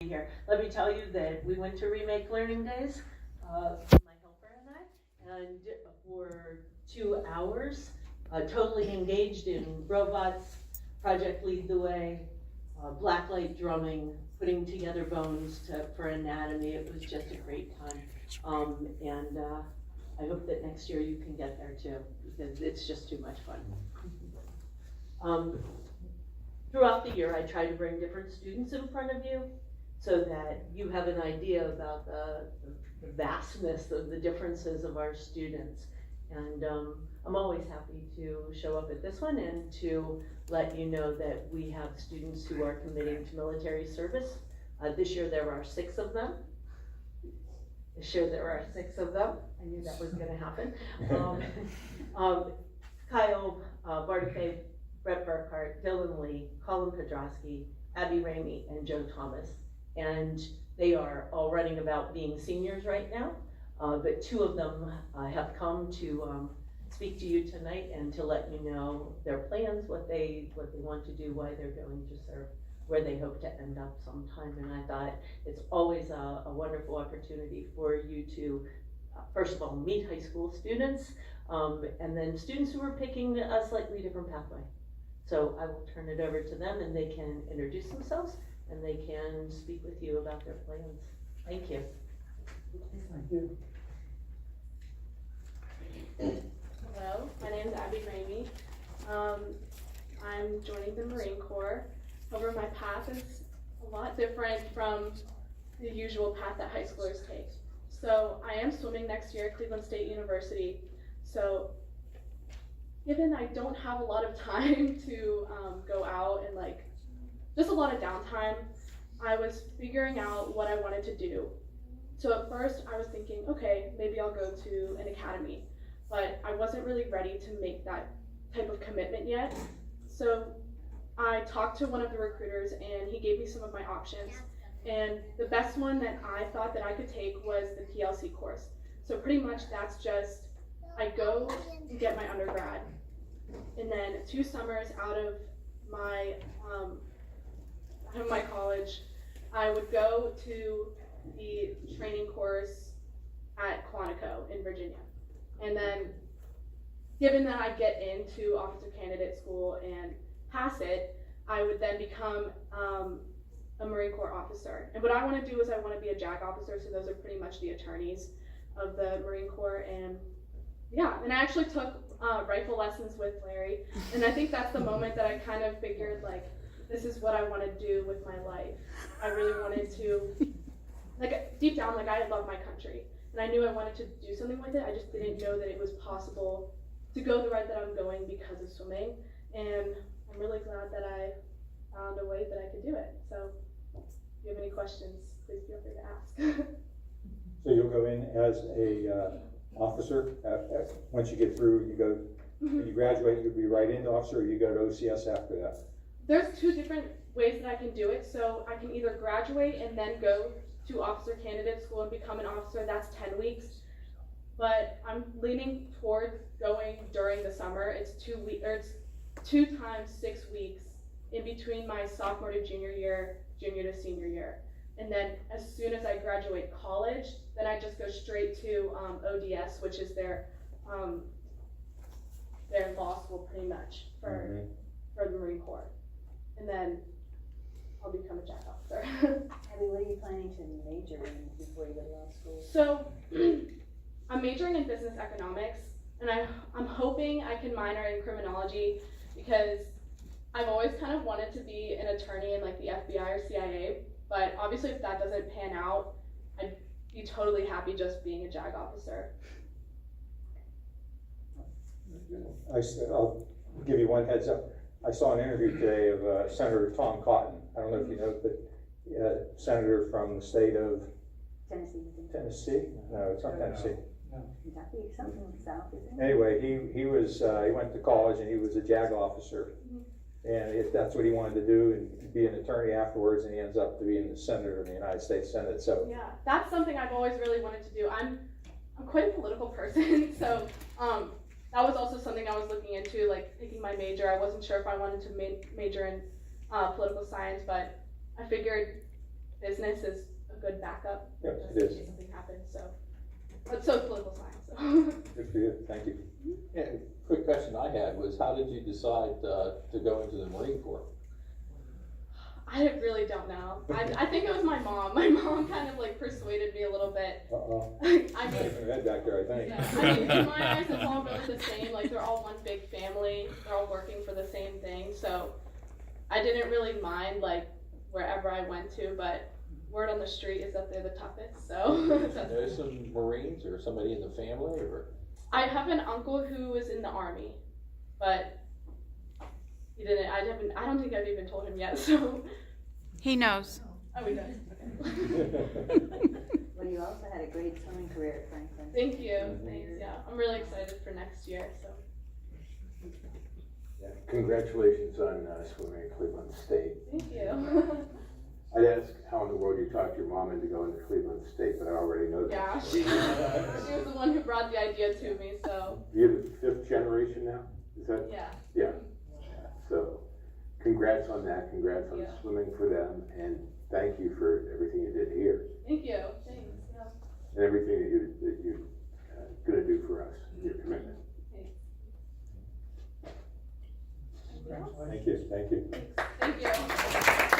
Here. Let me tell you that we went to Remake Learning Days, my helper and for 2 hours, totally engaged in robots, Project Lead the Way, blacklight drumming, putting together bones for anatomy. It was just a great time. I hope that next year you can get there too, because it's just too much fun. Throughout the year, I try to bring different students in front of you so that you have an idea about the vastness of the differences of our students. And I'm always happy to show up at this one and to let you know that we have students who are committing to military service. This year there are 6 of them. This year there are 6 of them. I knew that was gonna happen. Kyle Bartafay, Brett Burkhart, Dylan Lee, Colin Podrosky, Abbie Ramey, and Joe Thomas. And they are all running about being seniors right now, but 2 of them have come to speak to you tonight and to let you know their plans, what they want to do, why they're going to serve, where they hope to end up sometime. And I thought it's always a wonderful opportunity for you to, first of all, meet high school students, and then students who are picking a slightly different pathway. So I will turn it over to them and they can introduce themselves and they can speak with you about their plans. Thank you. Thank you. Hello, my name is Abbie Ramey. I'm joining the Marine Corps. However, my path is a lot different from the usual path that high schoolers take. So I am swimming next year at Cleveland State University. So given I don't have a lot of time to go out and just a lot of downtime, I was figuring out what I wanted to do. So at first I was thinking, okay, maybe I'll go to an academy, but I wasn't really ready to make that type of commitment yet. So I talked to one of the recruiters and he gave me some of my options. And the best one that I thought that I could take was the PLC course. So pretty much that's just, I go and get my undergrad, and then 2 summers out of my college, I would go to the training course at Quantico in Virginia. And then given that I get into officer candidate school and pass it, I would then become a Marine Corps officer. And what I want to do is I want to be a JAG officer, so those are pretty much the attorneys of the Marine Corps. And yeah, and I actually took rifle lessons with Larry, and I think that's the moment that I kind of figured, this is what I want to do with my life. I really wanted to, deep down, I love my country, and I knew I wanted to do something with it. I just didn't know that it was possible to go the route that I'm going because of swimming, and I'm really glad that I found a way that I could do it. So if you have any questions, please feel free to ask. So you'll go in as a officer, once you get through, you go, when you graduate, you'll be right into officer, or you go to OCS after that? There's 2 different ways that I can do it. So I can either graduate and then go to officer candidate school and become an officer. That's 10 weeks. But I'm leaning towards going during the summer. It's 2 weeks, or it's 2 times 6 weeks in between my sophomore to junior year, junior to senior year. And then as soon as I graduate college, then I just go straight to ODS, which is their law school pretty much for the Marine Corps. And then I'll become a JAG officer. Abbie, what are you planning to major in before you go to law school? So I'm majoring in business economics, and I'm hoping I can minor in criminology, because I've always kind of wanted to be an attorney in the FBI or CIA, but obviously if that doesn't pan out, I'd be totally happy just being a JAG officer. I'll give you one heads up. I saw an interview today of Senator Tom Cotton. I don't know if you know, but senator from the state of Tennessee? No, it's not Tennessee. Kentucky, something in the south, isn't it? Anyway, he went to college and he was a JAG officer. And that's what he wanted to do, and be an attorney afterwards, and he ends up being the senator in the United States Senate. So yeah, that's something I've always really wanted to do. I'm quite a political person, so that was also something I was looking into, picking my major. I wasn't sure if I wanted to major in political science, but I figured business is a good backup. Yes, just it in is. case something happens, so. But so is political science, so. Good for you, thank you. And quick question I had was, how did you decide to go into the Marine Corps? I really don't know. I think it was my mom. My mom kind of like persuaded me a little bit. Uh-oh. I mean, Red back there, I think. yeah, I mean, in my eyes, it's all really the same. Like, they're all one big family. They're all working for the same thing. So I didn't really mind, like, wherever I went to, but word on the street is that they're the toughest, so. There's some Marines or somebody in the family, or? I have an uncle who was in the Army, but he didn't, I don't think I've even told him yet, so. He knows. Oh, he does, okay. Well, you also had a great swimming career at Franklin. Thank you, thanks, yeah. I'm really excited for next year, so. Yeah, congratulations on swimming at Cleveland State. Thank you. I'd ask how in the world you talked your mom into going to Cleveland State, but I already know that. Yeah, she was the one who brought the idea to me, so, You're the fifth generation now? Is that? yeah. Yeah. So, congrats on that. Congrats on Yeah. swimming for them, and thank you for everything you did here Thank you, thanks, yeah. and everything that you're going to do for us. Your commitment. Thank you, thank you. Thank you.